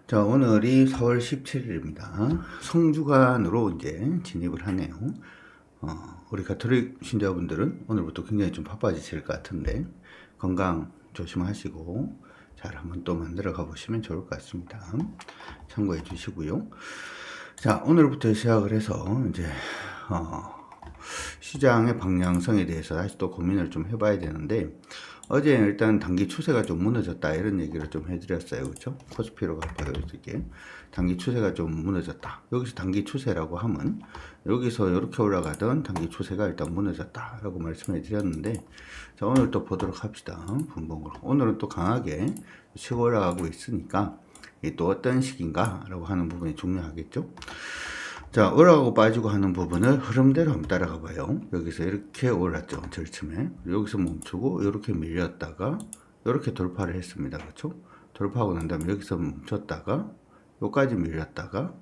자, 오늘이 4월 17일입니다. 성주간으로 이제 진입을 하네요. 우리 가톨릭 신자분들은 오늘부터 굉장히 좀 바빠지실 것 같은데, 건강 조심하시고, 잘 한번 또 만들어 가보시면 좋을 것 같습니다. 참고해 주시고요. 자, 오늘부터 시작을 해서, 이제, 시장의 방향성에 대해서 다시 또 고민을 좀 해봐야 되는데, 어제 일단 단기 추세가 좀 무너졌다 이런 얘기를 좀 해드렸어요. 그렇죠? 코스피로 가봐요. 이게 단기 추세가 좀 무너졌다. 여기서 단기 추세라고 하면 여기서 이렇게 올라가던 단기 추세가 일단 무너졌다 라고 말씀해 드렸는데, 자, 오늘 또 보도록 합시다. 분봉으로 오늘은 또 강하게 치고 올라가고 있으니까 이게 또 어떤 식인가 라고 하는 부분이 중요하겠죠. 자, 올라가고 빠지고 하는 부분을 흐름대로 한번 따라가 봐요. 여기서 이렇게 올랐죠. 절침에. 여기서 멈추고 이렇게 밀렸다가 이렇게 돌파를 했습니다. 그렇죠? 돌파하고 난 다음에 여기서 멈췄다가 여기까지 밀렸다가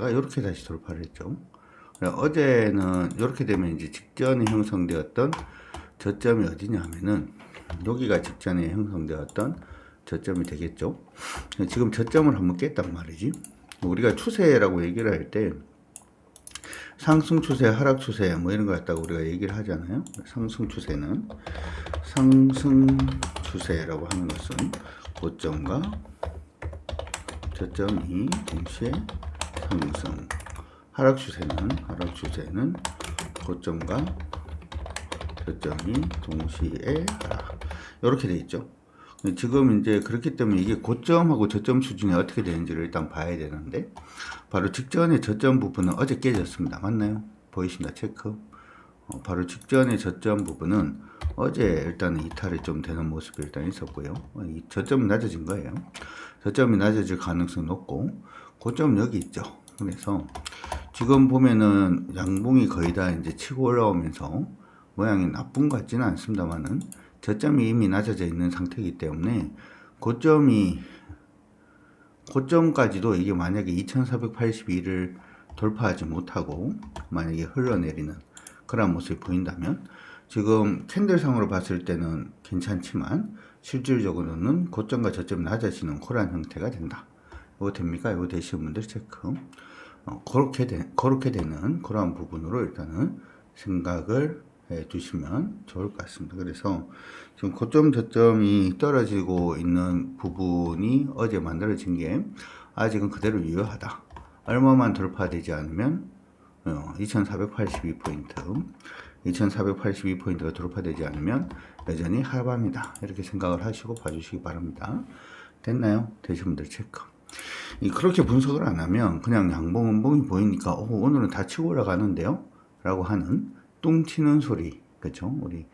이렇게 다시 돌파를 했죠. 어제는 이렇게 되면 이제 직전에 형성되었던 저점이 어디냐 하면은 여기가 직전에 형성되었던 저점이 되겠죠. 지금 저점을 한번 깼단 말이지. 우리가 추세라고 얘기를 할 때 상승 추세, 하락 추세 뭐 이런 거 갖다가 우리가 얘기를 하잖아요. 상승 추세는 상승 추세라고 하는 것은 고점과 저점이 동시에 상승. 하락 추세는 고점과 저점이 동시에 하락. 이렇게 돼 있죠. 지금 이제 그렇기 때문에 이게 고점하고 저점 수준이 어떻게 되는지를 일단 봐야 되는데, 바로 직전의 저점 부분은 어제 깨졌습니다. 맞나요? 보이십니다. 체크. 바로 직전의 저점 부분은 어제 일단 이탈이 좀 되는 모습이 일단 있었고요. 이 저점은 낮아진 거예요. 저점이 낮아질 가능성이 높고, 고점 여기 있죠. 그래서 지금 보면은 양봉이 거의 다 이제 치고 올라오면서 모양이 나쁜 것 같지는 않습니다만은 저점이 이미 낮아져 있는 상태이기 때문에 고점까지도 이게 만약에 2482를 돌파하지 못하고 만약에 흘러내리는 그런 모습이 보인다면, 지금 캔들상으로 봤을 때는 괜찮지만 실질적으로는 고점과 저점이 낮아지는 그런 형태가 된다. 이거 됩니까? 이거 되시는 분들 체크. 그렇게 되는 그러한 부분으로 일단은 생각을 해 두시면 좋을 것 같습니다. 그래서 지금 고점 저점이 떨어지고 있는 부분이 어제 만들어진 게 아직은 그대로 유효하다. 얼마만 돌파되지 않으면 2482포인트가 돌파되지 않으면 여전히 하방이다. 이렇게 생각을 하시고 봐주시기 바랍니다. 됐나요? 되신 분들 체크. 그렇게 분석을 안 하면 그냥 양봉 음봉이 보이니까 오늘은 다 치고 올라가는데요? 라고 하는 뚱치는 소리. 그쵸? 우리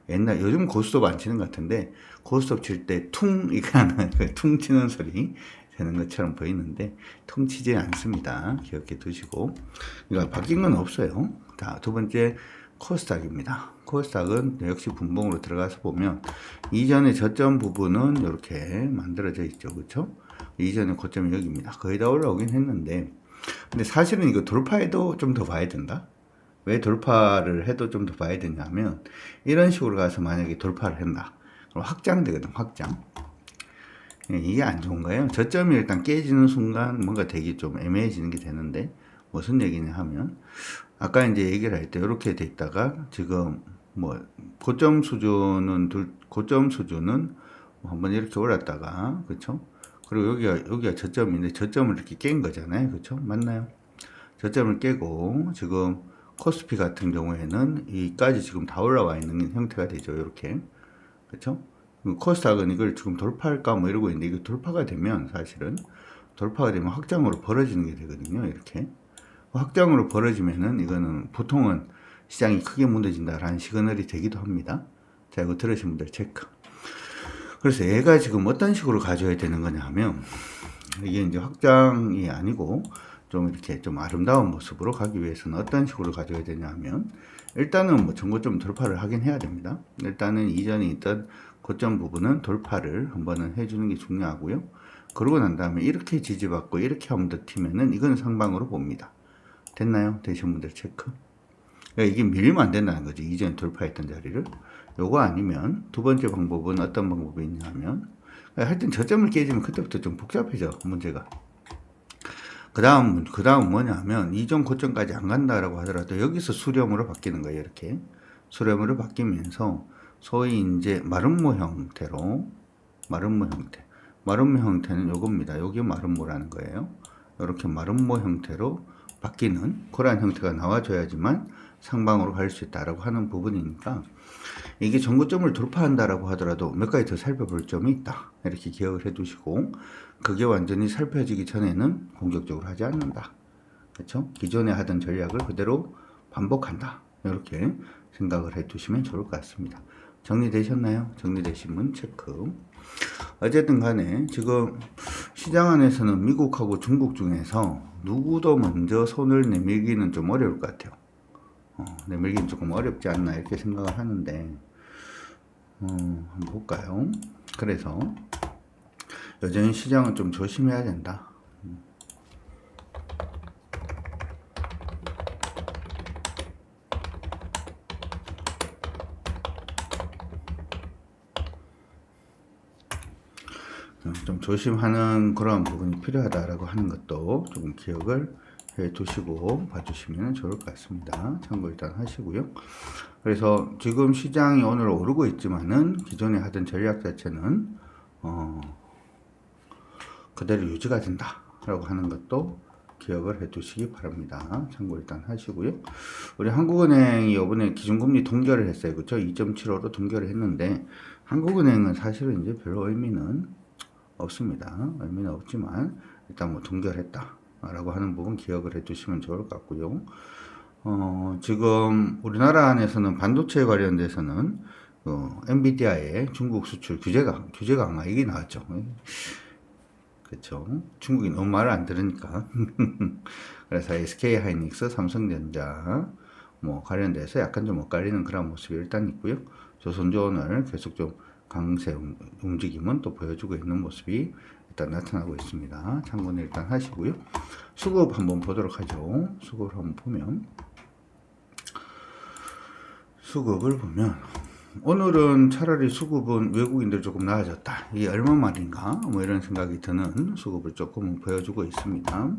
옛날, 요즘 고스톱 안 치는 것 같은데, 고스톱 칠 때 퉁, 이렇게 하는 퉁 치는 소리 되는 것처럼 보이는데, 퉁 치지 않습니다. 기억해 두시고. 그러니까 바뀐 건 없어요. 자, 두 번째, 코스닥입니다. 코스닥은 역시 분봉으로 들어가서 보면, 이전의 저점 부분은 이렇게 만들어져 있죠. 그쵸? 이전의 고점이 여기입니다. 거의 다 올라오긴 했는데, 근데 사실은 이거 돌파해도 좀 더 봐야 된다. 왜 돌파를 해도 좀 더 봐야 되냐면, 이런 식으로 가서 만약에 돌파를 한다. 그럼 확장되거든, 확장. 이게 안 좋은 거예요. 저점이 일단 깨지는 순간 뭔가 되게 좀 애매해지는 게 되는데, 무슨 얘기냐 하면, 아까 이제 얘기를 할 때 이렇게 돼 있다가, 지금 뭐, 고점 수준은 한번 이렇게 올랐다가, 그쵸? 그리고 여기가 저점인데, 저점을 이렇게 깬 거잖아요. 그쵸? 맞나요? 저점을 깨고, 지금, 코스피 같은 경우에는 이까지 지금 다 올라와 있는 형태가 되죠. 이렇게. 그쵸? 코스닥은 이걸 지금 돌파할까 뭐 이러고 있는데, 이거 돌파가 되면 확장으로 벌어지는 게 되거든요. 이렇게. 확장으로 벌어지면은 이거는 보통은 시장이 크게 무너진다라는 시그널이 되기도 합니다. 자, 이거 들으신 분들 체크. 그래서 얘가 지금 어떤 식으로 가져야 되는 거냐 하면, 이게 이제 확장이 아니고 좀 이렇게 좀 아름다운 모습으로 가기 위해서는 어떤 식으로 가져야 되냐 하면, 일단은 뭐 전고점 돌파를 하긴 해야 됩니다. 일단은 이전에 있던 고점 부분은 돌파를 한번은 해주는 게 중요하고요. 그러고 난 다음에 이렇게 지지받고 이렇게 한번 더 튀면은 이건 상방으로 봅니다. 됐나요? 되신 분들 체크. 그러니까 이게 밀리면 안 된다는 거지. 이전에 돌파했던 자리를. 요거 아니면 두 번째 방법은 어떤 방법이 있냐 하면, 하여튼 저점을 깨지면 그때부터 좀 복잡해져, 문제가. 그 다음 뭐냐면, 이전 고점까지 안 간다라고 하더라도 여기서 수렴으로 바뀌는 거예요, 이렇게. 수렴으로 바뀌면서, 소위 이제 마름모 형태로, 마름모 형태. 마름모 형태는 요겁니다. 요게 마름모라는 거예요. 이렇게 마름모 형태로 바뀌는 그러한 형태가 나와줘야지만 상방으로 갈 수 있다라고 하는 부분이니까, 이게 전고점을 돌파한다라고 하더라도 몇 가지 더 살펴볼 점이 있다. 이렇게 기억을 해 두시고, 그게 완전히 살펴지기 전에는 공격적으로 하지 않는다. 그렇죠? 기존에 하던 전략을 그대로 반복한다. 이렇게 생각을 해 두시면 좋을 것 같습니다. 정리되셨나요? 정리되시면 체크. 어쨌든 간에 지금 시장 안에서는 미국하고 중국 중에서 누구도 먼저 손을 내밀기는 좀 어려울 것 같아요. 내밀기는 조금 어렵지 않나 이렇게 생각을 하는데, 한번 볼까요? 그래서 여전히 시장은 좀 조심해야 된다. 좀 조심하는 그런 부분이 필요하다라고 하는 것도 조금 기억을 해 두시고 봐주시면 좋을 것 같습니다. 참고 일단 하시고요. 그래서 지금 시장이 오늘 오르고 있지만은 기존에 하던 전략 자체는 그대로 유지가 된다라고 하는 것도 기억을 해 두시기 바랍니다. 참고 일단 하시고요. 우리 한국은행이 이번에 기준금리 동결을 했어요. 그렇죠? 2.75로 동결을 했는데, 한국은행은 사실은 이제 별로 의미는 없습니다. 의미는 없지만 일단 뭐 동결했다라고 하는 부분 기억을 해 두시면 좋을 것 같고요. 지금 우리나라 안에서는 반도체 관련돼서는 엔비디아의 중국 수출 규제 강화 이게 나왔죠. 그렇죠. 중국이 너무 말을 안 들으니까. 그래서 SK 하이닉스, 삼성전자 뭐 관련돼서 약간 좀 엇갈리는 그런 모습이 일단 있고요. 조선주오늘 계속 좀 강세 움직임은 또 보여주고 있는 모습이 일단 나타나고 있습니다. 참고는 일단 하시고요. 수급 한번 보도록 하죠. 수급을 한번 보면, 수급을 보면 오늘은 차라리 수급은 외국인들 조금 나아졌다. 이게 얼마 만인가? 뭐 이런 생각이 드는 수급을 조금 보여주고 있습니다.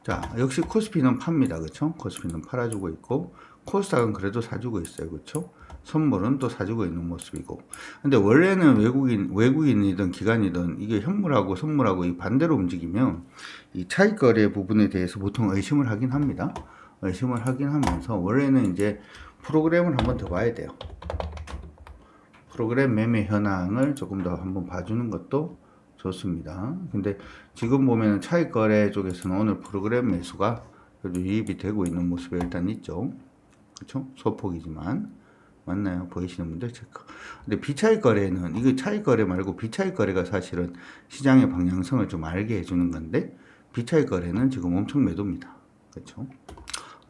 자, 역시 코스피는 팝니다. 그쵸? 코스피는 팔아주고 있고, 코스닥은 그래도 사주고 있어요. 그쵸? 선물은 또 사주고 있는 모습이고. 근데 원래는 외국인이든 기관이든 이게 현물하고 선물하고 이 반대로 움직이면 이 차익거래 부분에 대해서 보통 의심을 하긴 합니다. 의심을 하긴 하면서 원래는 이제 프로그램을 한번 더 봐야 돼요. 프로그램 매매 현황을 조금 더 한번 봐주는 것도 좋습니다. 근데 지금 보면 차익거래 쪽에서는 오늘 프로그램 매수가 그래도 유입이 되고 있는 모습이 일단 있죠. 그렇죠? 소폭이지만 맞나요? 보이시는 분들 체크. 근데 비차익거래는 이거 차익거래 말고 비차익거래가 사실은 시장의 방향성을 좀 알게 해주는 건데, 비차익거래는 지금 엄청 매도입니다. 그렇죠?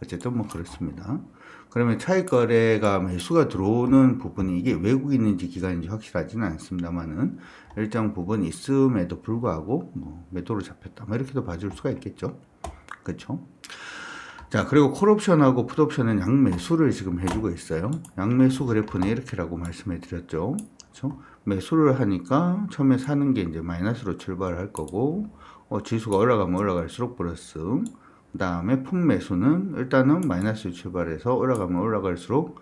어쨌든 뭐 그렇습니다. 그러면 차익거래가 매수가 들어오는 부분이 이게 외국인인지 기관인지 확실하지는 않습니다만은 일정 부분 있음에도 불구하고 뭐 매도로 잡혔다. 뭐 이렇게도 봐줄 수가 있겠죠. 그렇죠? 자, 그리고 콜옵션하고 풋옵션은 양매수를 지금 해주고 있어요. 양매수 그래프는 이렇게라고 말씀해 드렸죠. 그렇죠? 매수를 하니까 처음에 사는 게 이제 마이너스로 출발할 거고, 지수가 올라가면 올라갈수록 플러스. 그 다음에 품매수는 일단은 마이너스 출발해서 올라가면 올라갈수록,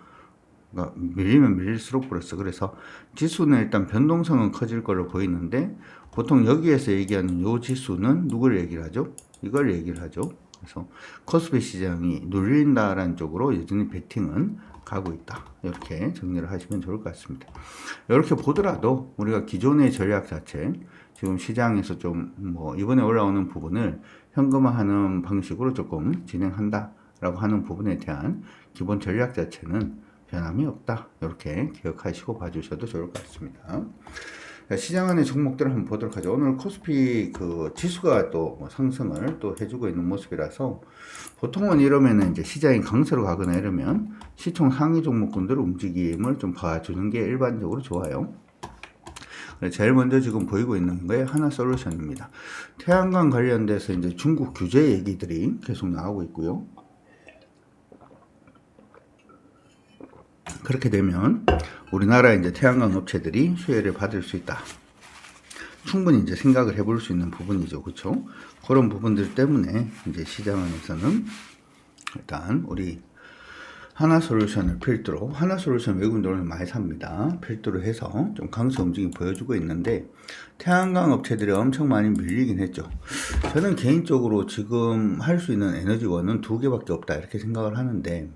그러니까 밀리면 밀릴수록 플러스. 그래서 지수는 일단 변동성은 커질 걸로 보이는데, 보통 여기에서 얘기하는 요 지수는 누굴 얘기를 하죠? 이걸 얘기를 하죠. 그래서 코스피 시장이 눌린다라는 쪽으로 여전히 베팅은 가고 있다. 이렇게 정리를 하시면 좋을 것 같습니다. 이렇게 보더라도 우리가 기존의 전략 자체, 지금 시장에서 좀 뭐 이번에 올라오는 부분을 현금화하는 방식으로 조금 진행한다라고 하는 부분에 대한 기본 전략 자체는 변함이 없다. 이렇게 기억하시고 봐주셔도 좋을 것 같습니다. 시장 안의 종목들을 한번 보도록 하죠. 오늘 코스피 그 지수가 또 상승을 또 해주고 있는 모습이라서, 보통은 이러면은 이제 시장이 강세로 가거나 이러면 시총 상위 종목군들 움직임을 좀 봐주는 게 일반적으로 좋아요. 제일 먼저 지금 보이고 있는 게 하나솔루션입니다. 태양광 관련돼서 이제 중국 규제 얘기들이 계속 나오고 있고요. 그렇게 되면 우리나라 이제 태양광 업체들이 수혜를 받을 수 있다. 충분히 이제 생각을 해볼 수 있는 부분이죠. 그렇죠? 그런 부분들 때문에 이제 시장 안에서는 일단 우리 하나솔루션을 필두로, 하나솔루션 외국인들은 많이 삽니다. 필두로 해서 좀 강세 움직임 보여주고 있는데, 태양광 업체들이 엄청 많이 밀리긴 했죠. 저는 개인적으로 지금 할 수 있는 에너지원은 두 개밖에 없다 이렇게 생각을 하는데,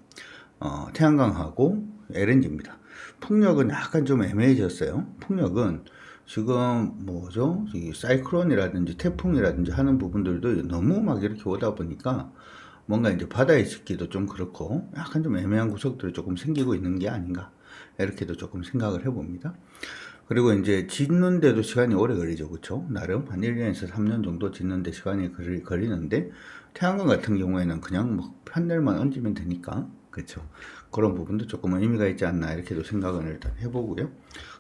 태양광하고 LNG입니다. 풍력은 약간 좀 애매해졌어요. 풍력은 지금 뭐죠? 이 사이클론이라든지 태풍이라든지 하는 부분들도 너무 막 이렇게 오다 보니까 뭔가 이제 바다에 있기도 좀 그렇고 약간 좀 애매한 구석들이 조금 생기고 있는 게 아닌가 이렇게도 조금 생각을 해봅니다. 그리고 이제 짓는데도 시간이 오래 걸리죠. 그렇죠? 나름 한 1년에서 3년 정도 짓는데 시간이 걸리는데 태양광 같은 경우에는 그냥 뭐 판넬만 얹으면 되니까 그렇죠. 그런 부분도 조금 의미가 있지 않나 이렇게도 생각을 일단 해보고요.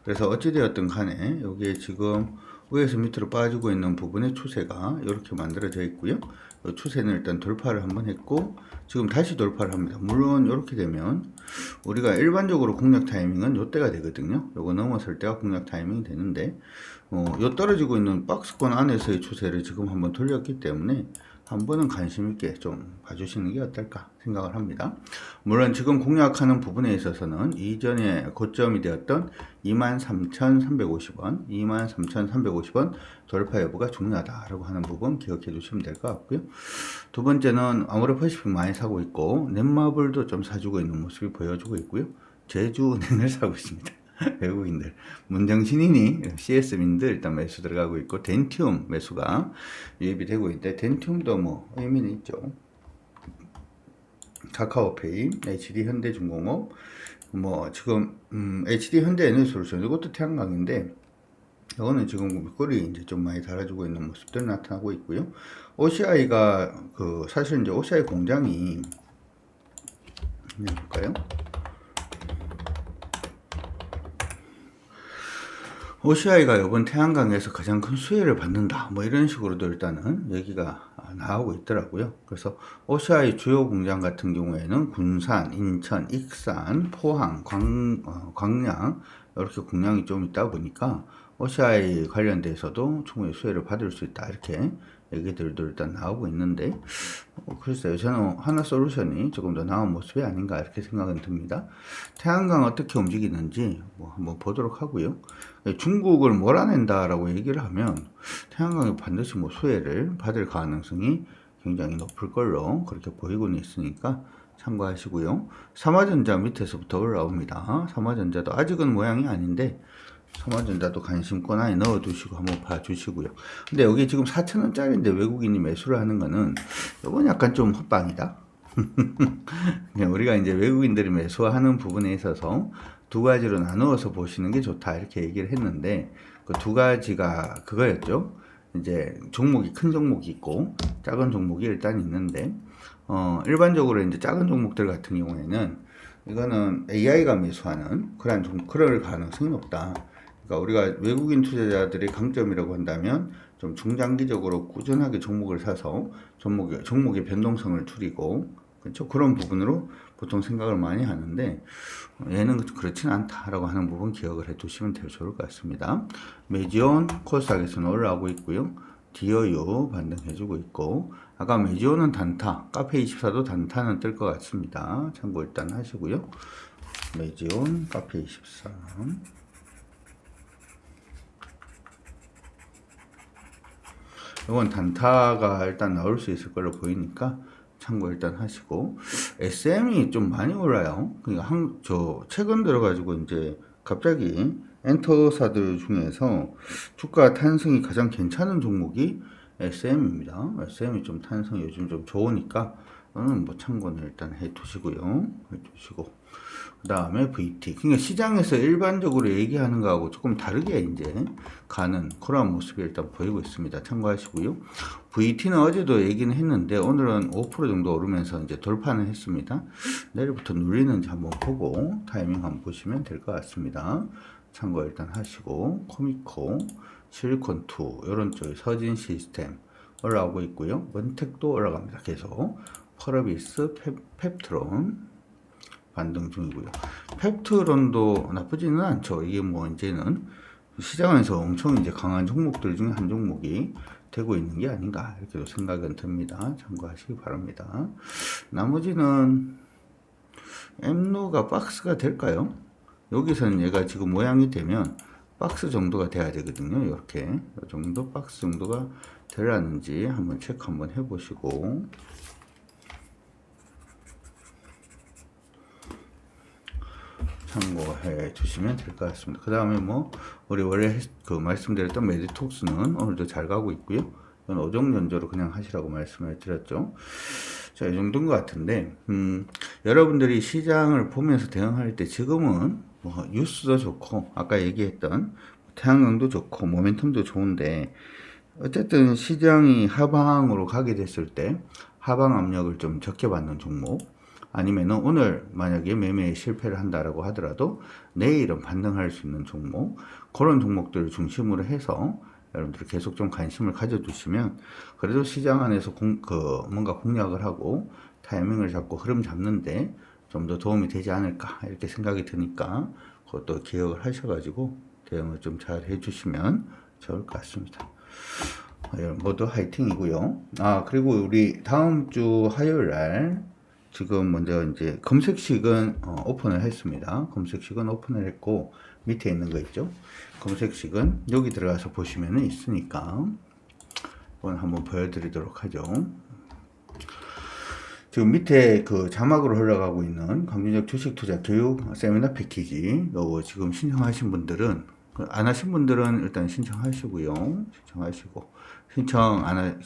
그래서 어찌되었든 간에 여기에 지금 위에서 밑으로 빠지고 있는 부분의 추세가 이렇게 만들어져 있고요. 이 추세는 일단 돌파를 한번 했고 지금 다시 돌파를 합니다. 물론 이렇게 되면 우리가 일반적으로 공략 타이밍은 이때가 되거든요. 요거 넘어설 때가 공략 타이밍이 되는데 요 떨어지고 있는 박스권 안에서의 추세를 지금 한번 돌렸기 때문에 한 번은 관심 있게 좀 봐주시는 게 어떨까 생각을 합니다. 물론 지금 공략하는 부분에 있어서는 이전에 고점이 되었던 23,350원, 23,350원 돌파 여부가 중요하다라고 하는 부분 기억해 두시면 될 것 같고요. 두 번째는 아모레퍼시픽 많이 사고 있고 넷마블도 좀 사주고 있는 모습이 보여주고 있고요. 제주은행을 사고 있습니다. 외국인들 문정신인이 CS민들 일단 매수 들어가고 있고 덴티움 매수가 유입이 되고 있는데 덴티움도 뭐 의미는 있죠. 카카오페이, HD현대중공업 뭐 지금 HD현대에너지솔루션 이것도 태양광인데 이거는 지금 밑꼬리 이제 좀 많이 달아주고 있는 모습들 나타나고 있고요. OCI가 사실 이제 OCI 공장이 볼까요? OCI가 이번 태양광에서 가장 큰 수혜를 받는다. 뭐 이런 식으로도 일단은 얘기가 나오고 있더라고요. 그래서 OCI 주요 공장 같은 경우에는 군산, 인천, 익산, 포항, 광양 이렇게 공장이 좀 있다 보니까 OCI 관련돼서도 충분히 수혜를 받을 수 있다. 이렇게 얘기들도 일단 나오고 있는데 글쎄요. 저는 하나솔루션이 조금 더 나은 모습이 아닌가 이렇게 생각은 듭니다. 태양광 어떻게 움직이는지 뭐 한번 보도록 하고요. 중국을 몰아낸다라고 얘기를 하면 태양광이 반드시 뭐 수혜를 받을 가능성이 굉장히 높을 걸로 그렇게 보이고는 있으니까 참고하시고요. 삼화전자 밑에서부터 올라옵니다. 삼화전자도 아직은 모양이 아닌데 삼화전자도 관심권 안에 넣어두시고 한번 봐주시고요. 근데 여기 지금 4,000원짜리인데 외국인이 매수를 하는 거는 이건 약간 좀 헛방이다. 그냥 우리가 이제 외국인들이 매수하는 부분에 있어서 두 가지로 나누어서 보시는 게 좋다 이렇게 얘기를 했는데 그 두 가지가 그거였죠. 이제 종목이 큰 종목이 있고 작은 종목이 일단 있는데 일반적으로 이제 작은 종목들 같은 경우에는 이거는 AI가 매수하는 그럴 가능성이 높다. 그러니까 우리가 외국인 투자자들의 강점이라고 한다면 좀 중장기적으로 꾸준하게 종목을 사서 종목의 변동성을 줄이고 그렇죠? 그런 부분으로 보통 생각을 많이 하는데 얘는 그렇진 않다라고 하는 부분 기억을 해두시면 되게 좋을 것 같습니다. 메지온 코스닥에서는 올라오고 있고요. 디어유 반등해주고 있고 아까 메지온은 단타, 카페24도 단타는 뜰 것 같습니다. 참고 일단 하시고요. 메지온, 카페24 이건 단타가 일단 나올 수 있을 걸로 보이니까 참고 일단 하시고 SM이 좀 많이 올라요. 그러니까 최근 들어가지고 이제 갑자기 엔터사들 중에서 주가 탄성이 가장 괜찮은 종목이 SM입니다. SM이 좀 탄성이 요즘 좀 좋으니까 뭐 참고는 일단 해두시고요. 그 다음에 VT. 그러니까 시장에서 일반적으로 얘기하는 거하고 조금 다르게 이제 가는 그런 모습이 일단 보이고 있습니다. 참고하시고요. VT는 어제도 얘기는 했는데 오늘은 5% 정도 오르면서 이제 돌파는 했습니다. 내일부터 눌리는지 한번 보고 타이밍 한번 보시면 될 것 같습니다. 참고 일단 하시고 코미코, 실리콘2 이런 쪽에 서진 시스템 올라오고 있고요. 원택도 올라갑니다. 계속 펄어비스, 펩트론 반등 중이고요. 펩트론도 나쁘지는 않죠. 이게 뭐 이제는 시장에서 엄청 이제 강한 종목들 중에 한 종목이 되고 있는 게 아닌가 이렇게 생각은 듭니다. 참고하시기 바랍니다. 나머지는 엠노가 박스가 될까요? 여기서는 얘가 지금 모양이 되면 박스 정도가 돼야 되거든요. 이렇게 이 정도 박스 정도가 되라는지 한번 체크 한번 해보시고 참고해 주시면 될 것 같습니다. 그 다음에 뭐 우리 원래 그 말씀드렸던 메디톡스는 오늘도 잘 가고 있고요. 이건 어종연조로 그냥 하시라고 말씀을 드렸죠. 자, 이 정도인 것 같은데 여러분들이 시장을 보면서 대응할 때 지금은 뭐 뉴스도 좋고 아까 얘기했던 태양광도 좋고 모멘텀도 좋은데 어쨌든 시장이 하방으로 가게 됐을 때 하방 압력을 좀 적게 받는 종목 아니면은 오늘 만약에 매매에 실패를 한다라고 하더라도 내일은 반등할 수 있는 종목 그런 종목들을 중심으로 해서 여러분들 계속 좀 관심을 가져주시면 그래도 시장 안에서 뭔가 공략을 하고 타이밍을 잡고 흐름 잡는데 좀 더 도움이 되지 않을까 이렇게 생각이 드니까 그것도 기억을 하셔가지고 대응을 좀 잘 해주시면 좋을 것 같습니다. 모두 화이팅이고요. 아 그리고 우리 다음 주 화요일 날 지금 먼저 이제 검색식은 오픈을 했습니다. 검색식은 오픈을 했고 밑에 있는 거 있죠. 검색식은 여기 들어가서 보시면은 있으니까 이건 한번 보여드리도록 하죠. 지금 밑에 그 자막으로 흘러가고 있는 강준혁 주식 투자 교육 세미나 패키지 요거 지금 신청하신 분들은 안 하신 분들은 일단 신청하시고요. 신청하시고 신청 안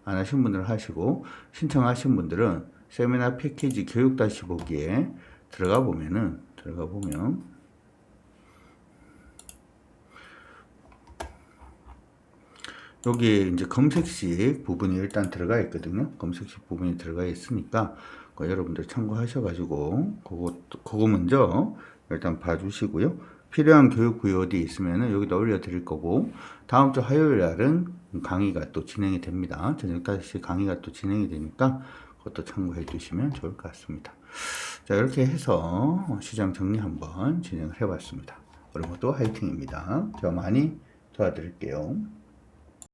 하신 분들은 하시고 신청하신 분들은 세미나 패키지 교육 다시 보기에 들어가 보면 여기에 이제 검색식 부분이 일단 들어가 있거든요. 검색식 부분이 들어가 있으니까 여러분들 참고하셔가지고 그거 먼저 일단 봐주시고요. 필요한 교육 구요 어디 있으면은 여기다 올려드릴 거고 다음 주 화요일 날은 강의가 또 진행이 됩니다. 저녁 5시 강의가 또 진행이 되니까 그것도 참고해 주시면 좋을 것 같습니다. 자 이렇게 해서 시장 정리 한번 진행을 해봤습니다. 오늘 모두 화이팅입니다. 제가 많이 도와드릴게요.